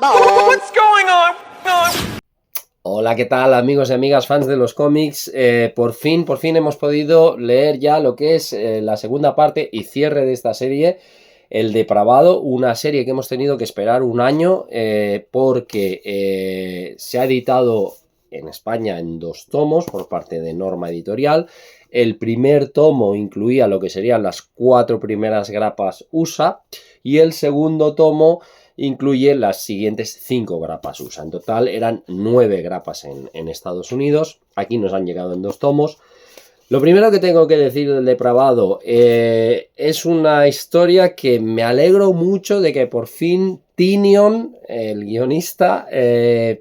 What's going on? Hola, ¿qué tal amigos y amigas fans de los cómics? Por fin hemos podido leer ya lo que es la segunda parte y cierre de esta serie, El Depravado, una serie que hemos tenido que esperar un año porque se ha editado en España en 2 tomos por parte de Norma Editorial. El primer tomo incluía lo que serían las 4 primeras grapas USA y el segundo tomo incluye las siguientes 5 grapas USA. En total eran 9 grapas en Estados Unidos. Aquí nos han llegado en 2 tomos. Lo primero que tengo que decir del Depravado es una historia que me alegro mucho de que por fin Tynion, el guionista,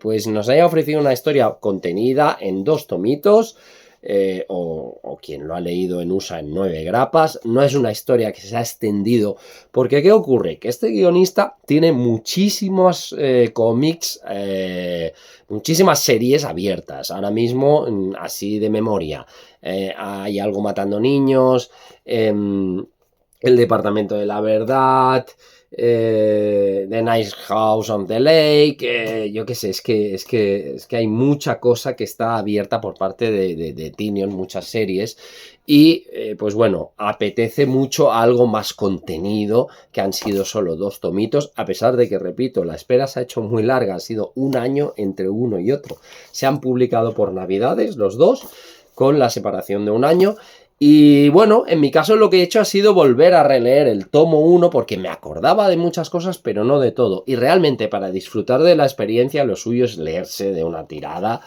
pues nos haya ofrecido una historia contenida en 2 tomitos. O quien lo ha leído en USA en 9 grapas. No es una historia que se ha extendido, porque ¿qué ocurre? Que este guionista tiene muchísimos cómics, muchísimas series abiertas ahora mismo, así de memoria. Hay algo matando niños, El Departamento de la Verdad, The Nice House on the Lake, yo qué sé, es que hay mucha cosa que está abierta por parte de Tynion, muchas series, y pues bueno, apetece mucho algo más contenido, que han sido solo 2 tomitos, a pesar de que, repito, la espera se ha hecho muy larga, ha sido un año entre uno y otro. Se han publicado por Navidades los 2, con la separación de un año. Y bueno, en mi caso lo que he hecho ha sido volver a releer el tomo 1 porque me acordaba de muchas cosas, pero no de todo. Y realmente para disfrutar de la experiencia lo suyo es leerse de una tirada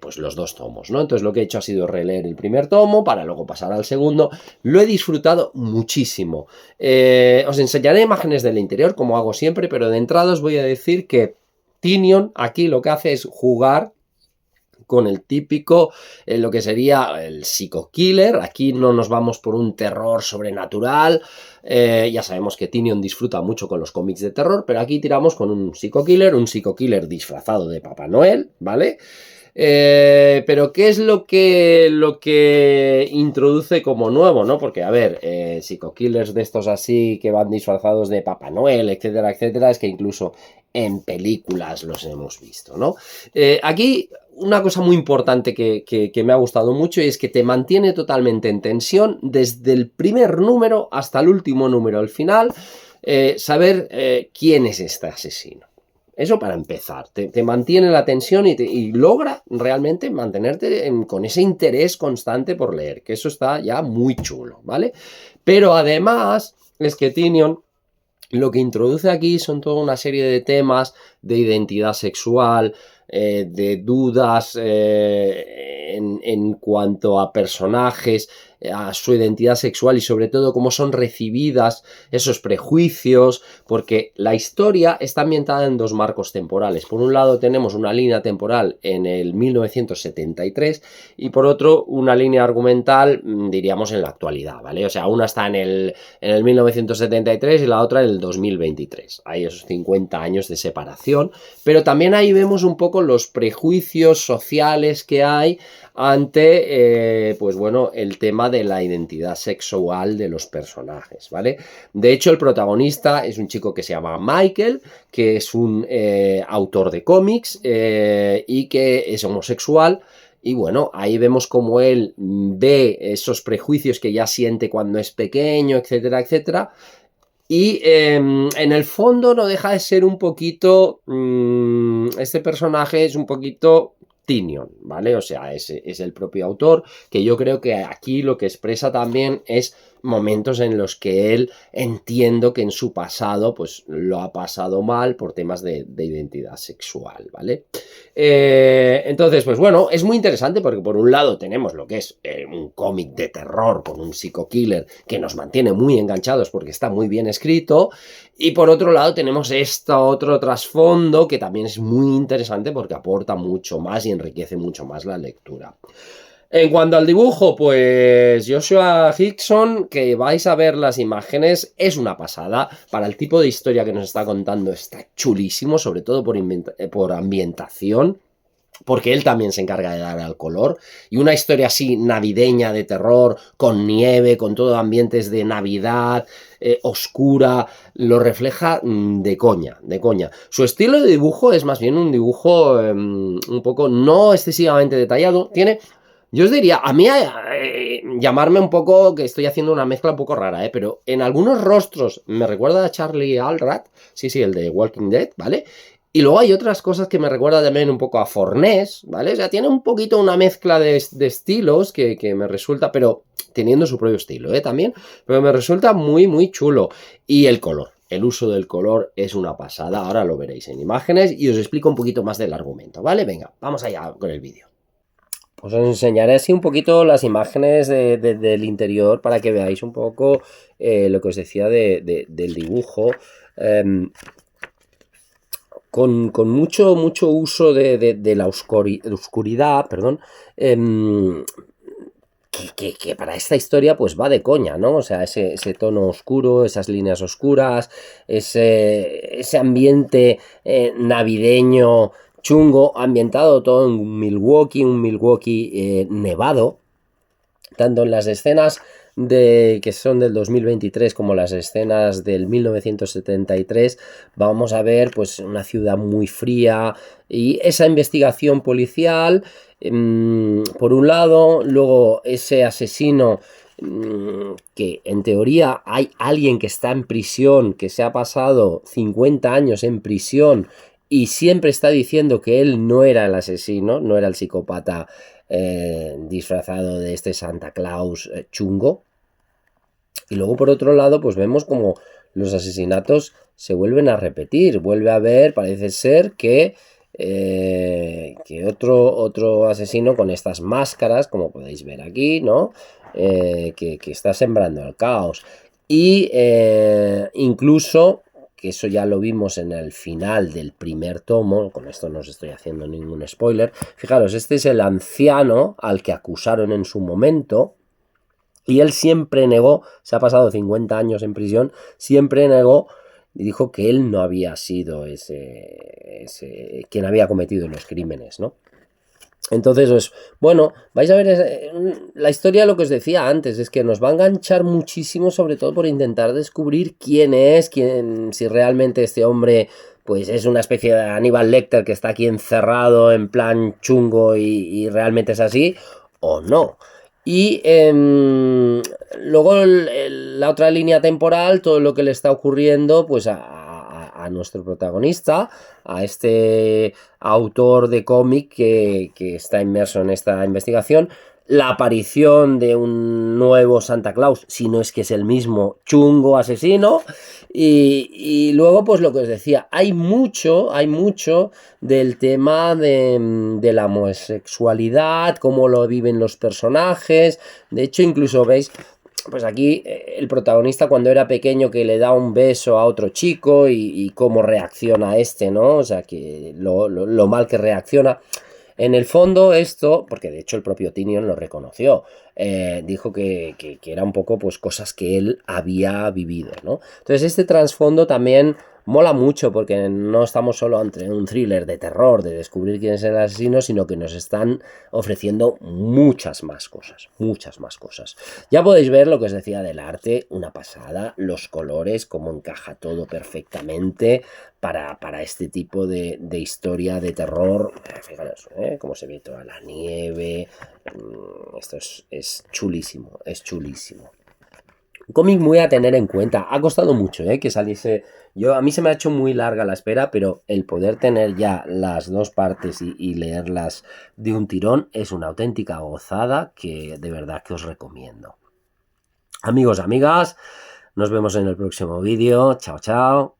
pues los 2 tomos, ¿no? Entonces lo que he hecho ha sido releer el primer tomo para luego pasar al segundo. Lo he disfrutado muchísimo. Os enseñaré imágenes del interior, como hago siempre, pero de entrada os voy a decir que Tynion aquí lo que hace es jugar con el típico, lo que sería el psico-killer. Aquí no nos vamos por un terror sobrenatural. Ya sabemos que Tynion disfruta mucho con los cómics de terror, pero aquí tiramos con un psico-killer disfrazado de Papá Noel, ¿vale? Pero ¿qué es lo que introduce como nuevo, ¿no? Porque, a ver, psico-killers de estos así que van disfrazados de Papá Noel, etcétera, etcétera, es que incluso en películas los hemos visto, ¿no? Aquí una cosa muy importante que me ha gustado mucho y es que te mantiene totalmente en tensión desde el primer número hasta el último número, al final, saber quién es este asesino. Eso para empezar, te mantiene la tensión y logra realmente mantenerte con ese interés constante por leer, que eso está ya muy chulo, ¿vale? Pero además es que Tynion lo que introduce aquí son toda una serie de temas de identidad sexual, de dudas en cuanto a personajes, a su identidad sexual y sobre todo cómo son recibidas esos prejuicios, porque la historia está ambientada en 2 marcos temporales. Por un lado tenemos una línea temporal en el 1973 y por otro una línea argumental, diríamos, en la actualidad, ¿vale? O sea, una está en el 1973 y la otra en el 2023. Hay esos 50 años de separación, pero también ahí vemos un poco los prejuicios sociales que hay ante, pues bueno, el tema de la identidad sexual de los personajes, ¿vale? De hecho, el protagonista es un chico que se llama Michael, que es un autor de cómics y que es homosexual. Y bueno, ahí vemos cómo él ve esos prejuicios que ya siente cuando es pequeño, etcétera, etcétera. Y en el fondo no deja de ser un poquito, este personaje es un poquito Tynion, ¿vale? O sea, es el propio autor, que yo creo que aquí lo que expresa también es momentos en los que él, entiendo que en su pasado pues lo ha pasado mal por temas de identidad sexual, ¿vale? Entonces, pues bueno, es muy interesante porque por un lado tenemos lo que es un cómic de terror con un psico-killer que nos mantiene muy enganchados porque está muy bien escrito, y por otro lado tenemos otro trasfondo que también es muy interesante porque aporta mucho más y enriquece mucho más la lectura. En cuanto al dibujo, pues Joshua Hickson, que vais a ver las imágenes, es una pasada. Para el tipo de historia que nos está contando está chulísimo, sobre todo por ambientación. porque él también se encarga de dar al color, y una historia así navideña de terror, con nieve, con todo ambientes de Navidad, oscura, lo refleja de coña, de coña. Su estilo de dibujo es más bien un dibujo un poco no excesivamente detallado, tiene... Yo os diría, a mí llamarme un poco, que estoy haciendo una mezcla un poco rara, pero en algunos rostros me recuerda a Charlie Alrat, sí, el de Walking Dead, ¿vale? Y luego hay otras cosas que me recuerda también un poco a Fornés, ¿vale? O sea, tiene un poquito una mezcla de estilos que me resulta, pero teniendo su propio estilo, también, pero me resulta muy, muy chulo. Y el color, el uso del color es una pasada, ahora lo veréis en imágenes y os explico un poquito más del argumento, ¿vale? Venga, vamos allá con el vídeo. Pues os enseñaré así un poquito las imágenes del interior para que veáis un poco lo que os decía del dibujo. Con mucho uso de la oscuridad, perdón, que para esta historia pues va de coña, ¿no? O sea, ese tono oscuro, esas líneas oscuras, ese ambiente navideño chungo, ambientado todo en un Milwaukee nevado, tanto en las escenas que son del 2023 como las escenas del 1973, vamos a ver pues una ciudad muy fría y esa investigación policial por un lado, luego ese asesino que en teoría hay alguien que está en prisión, que se ha pasado 50 años en prisión y siempre está diciendo que él no era el asesino, no era el psicópata disfrazado de este Santa Claus chungo. Y luego por otro lado pues vemos como los asesinatos se vuelven a repetir, vuelve a haber, parece ser que otro asesino con estas máscaras, como podéis ver aquí, ¿no? Que está sembrando el caos. Y incluso, que eso ya lo vimos en el final del primer tomo, con esto no os estoy haciendo ningún spoiler, fijaros, este es el anciano al que acusaron en su momento, y él siempre negó, se ha pasado 50 años en prisión, siempre negó y dijo que él no había sido quien había cometido los crímenes, ¿no? Entonces, pues, bueno, vais a ver, la historia, lo que os decía antes, es que nos va a enganchar muchísimo, sobre todo por intentar descubrir quién es, si realmente este hombre, pues es una especie de Aníbal Lecter que está aquí encerrado en plan chungo y realmente es así, o no. Y luego la otra línea temporal, todo lo que le está ocurriendo pues a nuestro protagonista, a este autor de cómic que está inmerso en esta investigación, la aparición de un nuevo Santa Claus, si no es que es el mismo chungo asesino, y luego pues lo que os decía, hay mucho del tema de la homosexualidad, cómo lo viven los personajes. De hecho, incluso veis, pues aquí el protagonista cuando era pequeño que le da un beso a otro chico y cómo reacciona este, ¿no? O sea, que lo mal que reacciona. En el fondo esto, porque de hecho el propio Tynion lo reconoció, dijo que era un poco pues cosas que él había vivido, ¿no? Entonces este trasfondo también mola mucho porque no estamos solo ante un thriller de terror, de descubrir quién es el asesino, sino que nos están ofreciendo muchas más cosas, muchas más cosas. Ya podéis ver lo que os decía del arte, una pasada, los colores, cómo encaja todo perfectamente para este tipo de historia de terror. Fijaros, cómo se ve toda la nieve, esto es chulísimo, es chulísimo. Un cómic muy a tener en cuenta. Ha costado mucho que saliese. A mí se me ha hecho muy larga la espera, pero el poder tener ya las dos partes y leerlas de un tirón es una auténtica gozada que de verdad que os recomiendo. Amigos, amigas, nos vemos en el próximo vídeo. Chao, chao.